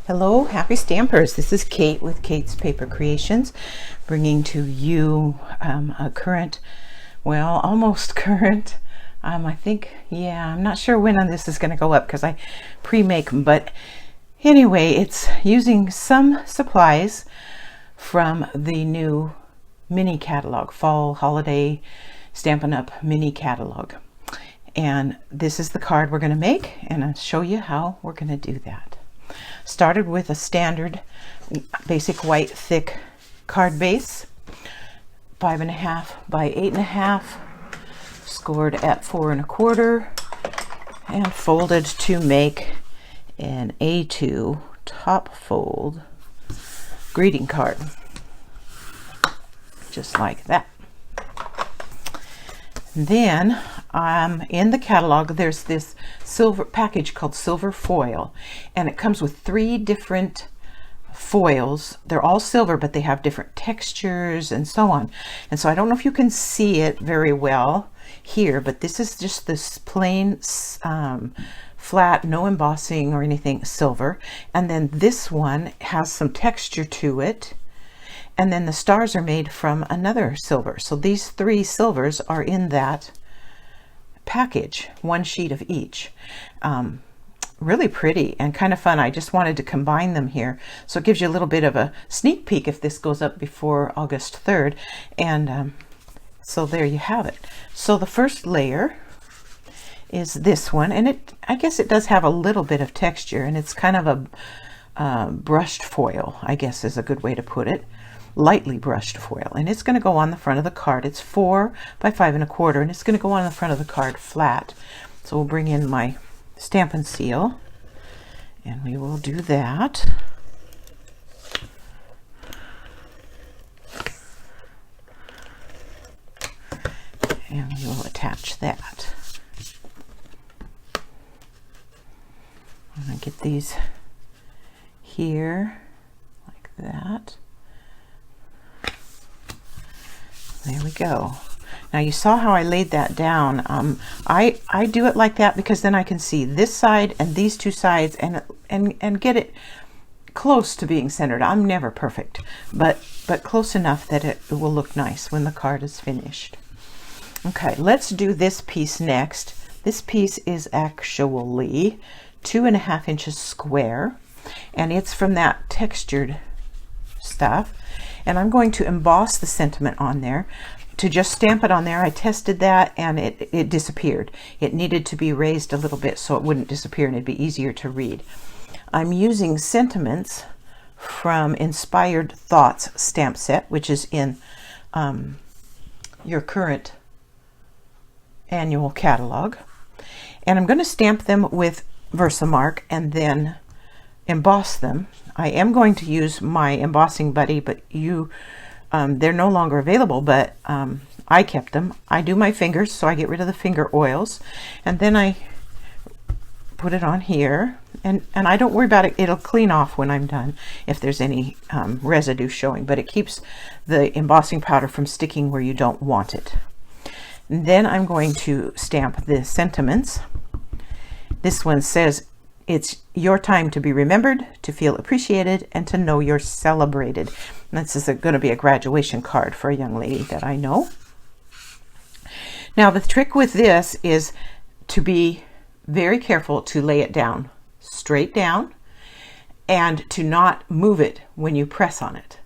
Hello, happy stampers. This is Kate with Kate's Paper Creations, bringing to you a current, well, almost current. I think, I'm not sure when this is going to go up because I pre-make them. But anyway, it's using some supplies from the new mini catalog, fall holiday Stampin' Up! Mini catalog. And this is the card we're going to make, and I'll show you how we're going to do that. Started with a standard basic white thick card base, 5.5 by 8.5, scored at 4 1/4, and folded to make an A2 top fold greeting card, just like that. Then in the catalog there's this silver package called Silver Foil, and it comes with 3 different foils. They're all silver, but they have different textures and so on. And so I don't know if you can see it very well here, but this is just this plain flat, no embossing or anything, silver. And then this one has some texture to it. And then the stars are made from another silver. So these 3 silvers are in that package, 1 sheet of each. Really pretty and kind of fun. I just wanted to combine them here. So it gives you a little bit of a sneak peek if this goes up before August 3rd. And so there you have it. So the first layer is this one. And I guess it does have a little bit of texture, and it's kind of a brushed foil, I guess is a good way to put it. Lightly brushed foil, and it's going to go on the front of the card. It's 4 by 5 1/4, and it's going to go on the front of the card flat. So we'll bring in my Stampin' Seal, and we will do that. And we will attach that. I'm going to get these here like that. There we go. Now you saw how I laid that down. I do it like that because then I can see this side and these 2 sides and get it close to being centered. I'm never perfect, but close enough that it will look nice when the card is finished. Okay, let's do this piece next. This piece is actually 2.5 inches square, and it's from that textured stuff. And I'm going to emboss the sentiment on there. To just stamp it on there, I tested that and it disappeared. It needed to be raised a little bit so it wouldn't disappear and it'd be easier to read. I'm using sentiments from Inspired Thoughts stamp set, which is in your current annual catalog. And I'm going to stamp them with Versamark and then emboss them. I am going to use my embossing buddy, but they're no longer available, but I kept them. I do my fingers, so I get rid of the finger oils, and then I put it on here, and I don't worry about it. It'll clean off when I'm done if there's any residue showing, but it keeps the embossing powder from sticking where you don't want it. And then I'm going to stamp the sentiments. This one says, "It's your time to be remembered, to feel appreciated, and to know you're celebrated." And this is going to be a graduation card for a young lady that I know. Now the trick with this is to be very careful to lay it down straight down and to not move it when you press on it.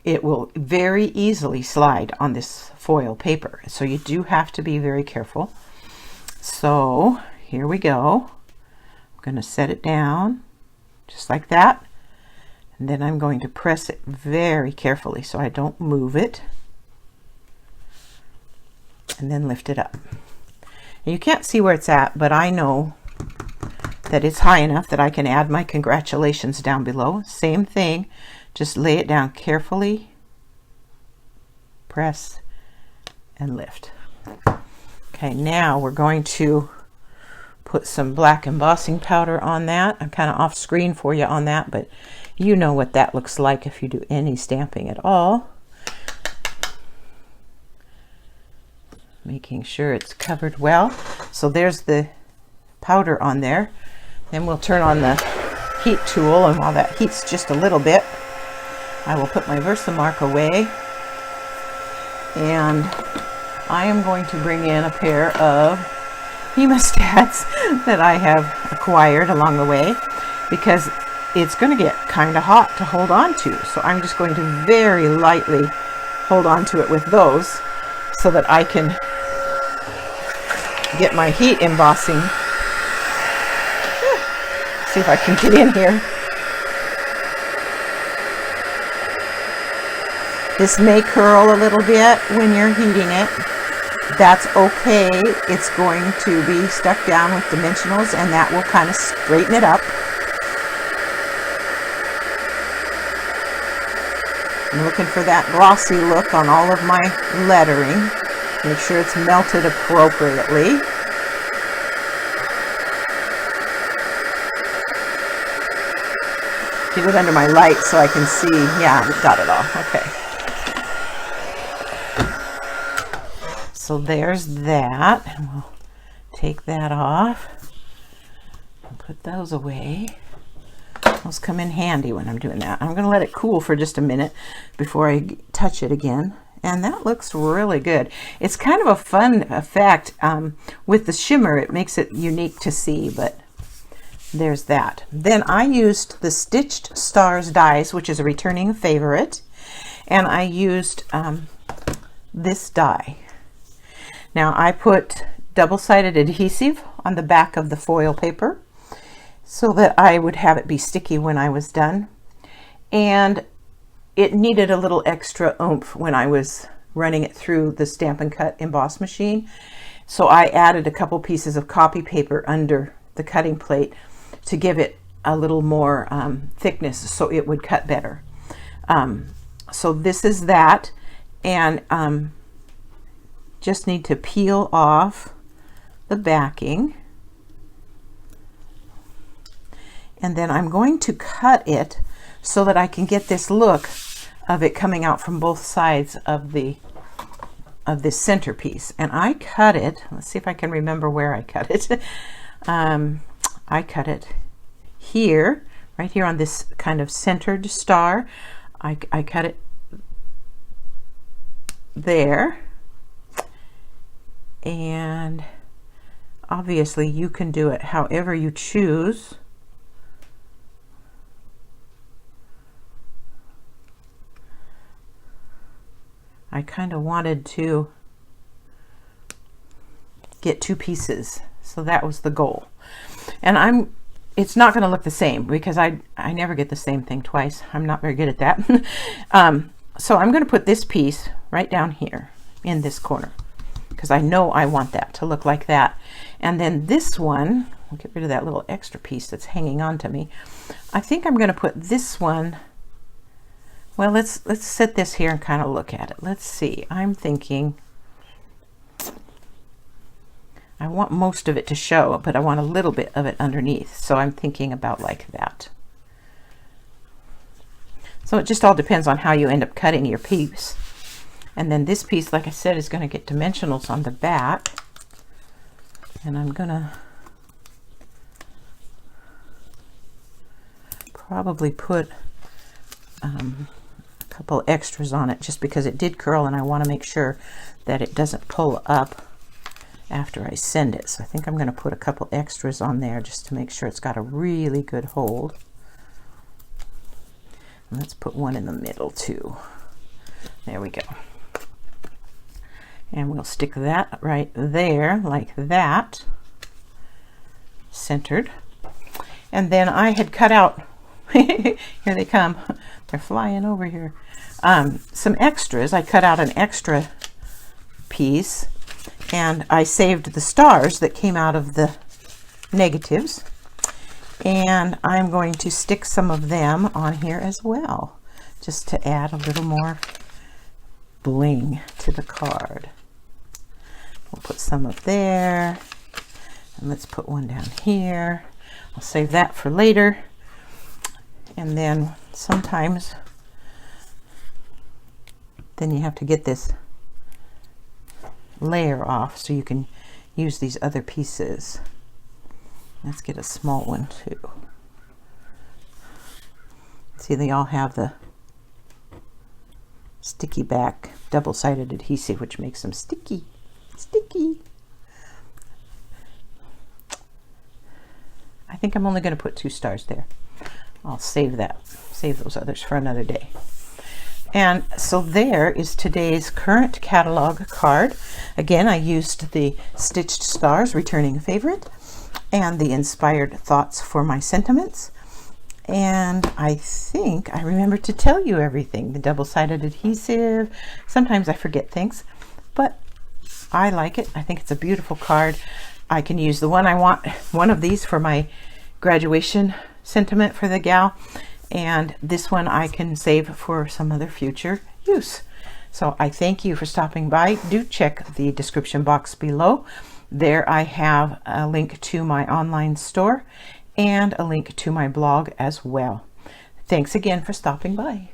It will very easily slide on this foil paper, so you do have to be very careful. So here we go. Going to set it down just like that, and then I'm going to press it very carefully so I don't move it, and then lift it up. And you can't see where it's at, but I know that it's high enough that I can add my congratulations down below. Same thing, just lay it down carefully, press and lift. Okay, now we're going to put some black embossing powder on that. I'm kind of off screen for you on that, but you know what that looks like if you do any stamping at all. Making sure it's covered well. So there's the powder on there. Then we'll turn on the heat tool, and while that heats just a little bit, I will put my Versamark away, and I am going to bring in a pair of hemostats that I have acquired along the way, because it's going to get kind of hot to hold on to. So I'm just going to very lightly hold on to it with those so that I can get my heat embossing. See if I can get in here. This may curl a little bit when you're heating it. That's okay. It's going to be stuck down with dimensionals, and that will kind of straighten it up. I'm looking for that glossy look on all of my lettering. Make sure it's melted appropriately. Get it under my light so I can see. Yeah, I've got it all. Okay. So there's that, and we'll take that off and put those away. Those come in handy when I'm doing that. I'm going to let it cool for just a minute before I touch it again. And that looks really good. It's kind of a fun effect with the shimmer. It makes it unique to see, but there's that. Then I used the Stitched Stars dies, which is a returning favorite, and I used this die. Now I put double-sided adhesive on the back of the foil paper so that I would have it be sticky when I was done. And it needed a little extra oomph when I was running it through the Stampin' Cut emboss machine. So I added a couple pieces of copy paper under the cutting plate to give it a little more thickness so it would cut better. So this is that, and just need to peel off the backing, and then I'm going to cut it so that I can get this look of it coming out from both sides of this centerpiece. And I cut it, let's see if I can remember where I cut it. I cut it here, right here on this kind of centered star. I cut it there. And obviously you can do it however you choose. I kind of wanted to get two pieces, so that was the goal. And it's not going to look the same because I never get the same thing twice. I'm not very good at that. So I'm going to put this piece right down here in this corner, because I know I want that to look like that. And then this one, I'll get rid of that little extra piece that's hanging on to me. I think I'm going to put this one, well, let's set this here and kind of look at it. Let's see. I'm thinking I want most of it to show, but I want a little bit of it underneath. So I'm thinking about like that. So it just all depends on how you end up cutting your piece. And then this piece, like I said, is going to get dimensionals on the back. And I'm going to probably put a couple extras on it just because it did curl, and I want to make sure that it doesn't pull up after I send it. So I think I'm going to put a couple extras on there just to make sure it's got a really good hold. And let's put one in the middle too. There we go. And we'll stick that right there like that, centered. And then I had cut out, here they come, they're flying over here, some extras. I cut out an extra piece, and I saved the stars that came out of the negatives, and I'm going to stick some of them on here as well, just to add a little more bling to the card. We'll put some up there, and let's put one down here. I'll save that for later. And then sometimes then you have to get this layer off so you can use these other pieces. Let's get a small one too. See, they all have the sticky back double-sided adhesive, which makes them sticky. I think I'm only going to put 2 stars there. I'll save those others for another day. And so there is today's current catalog card. Again, I used the Stitched Stars, Returning a Favorite, and the Inspired Thoughts for My Sentiments. And I think I remembered to tell you everything. The double-sided adhesive. Sometimes I forget things, but I like it. I think it's a beautiful card. I can use the one I want, one of these for my graduation sentiment for the gal, and this one I can save for some other future use. So I thank you for stopping by. Do check the description box below. There I have a link to my online store and a link to my blog as well. Thanks again for stopping by.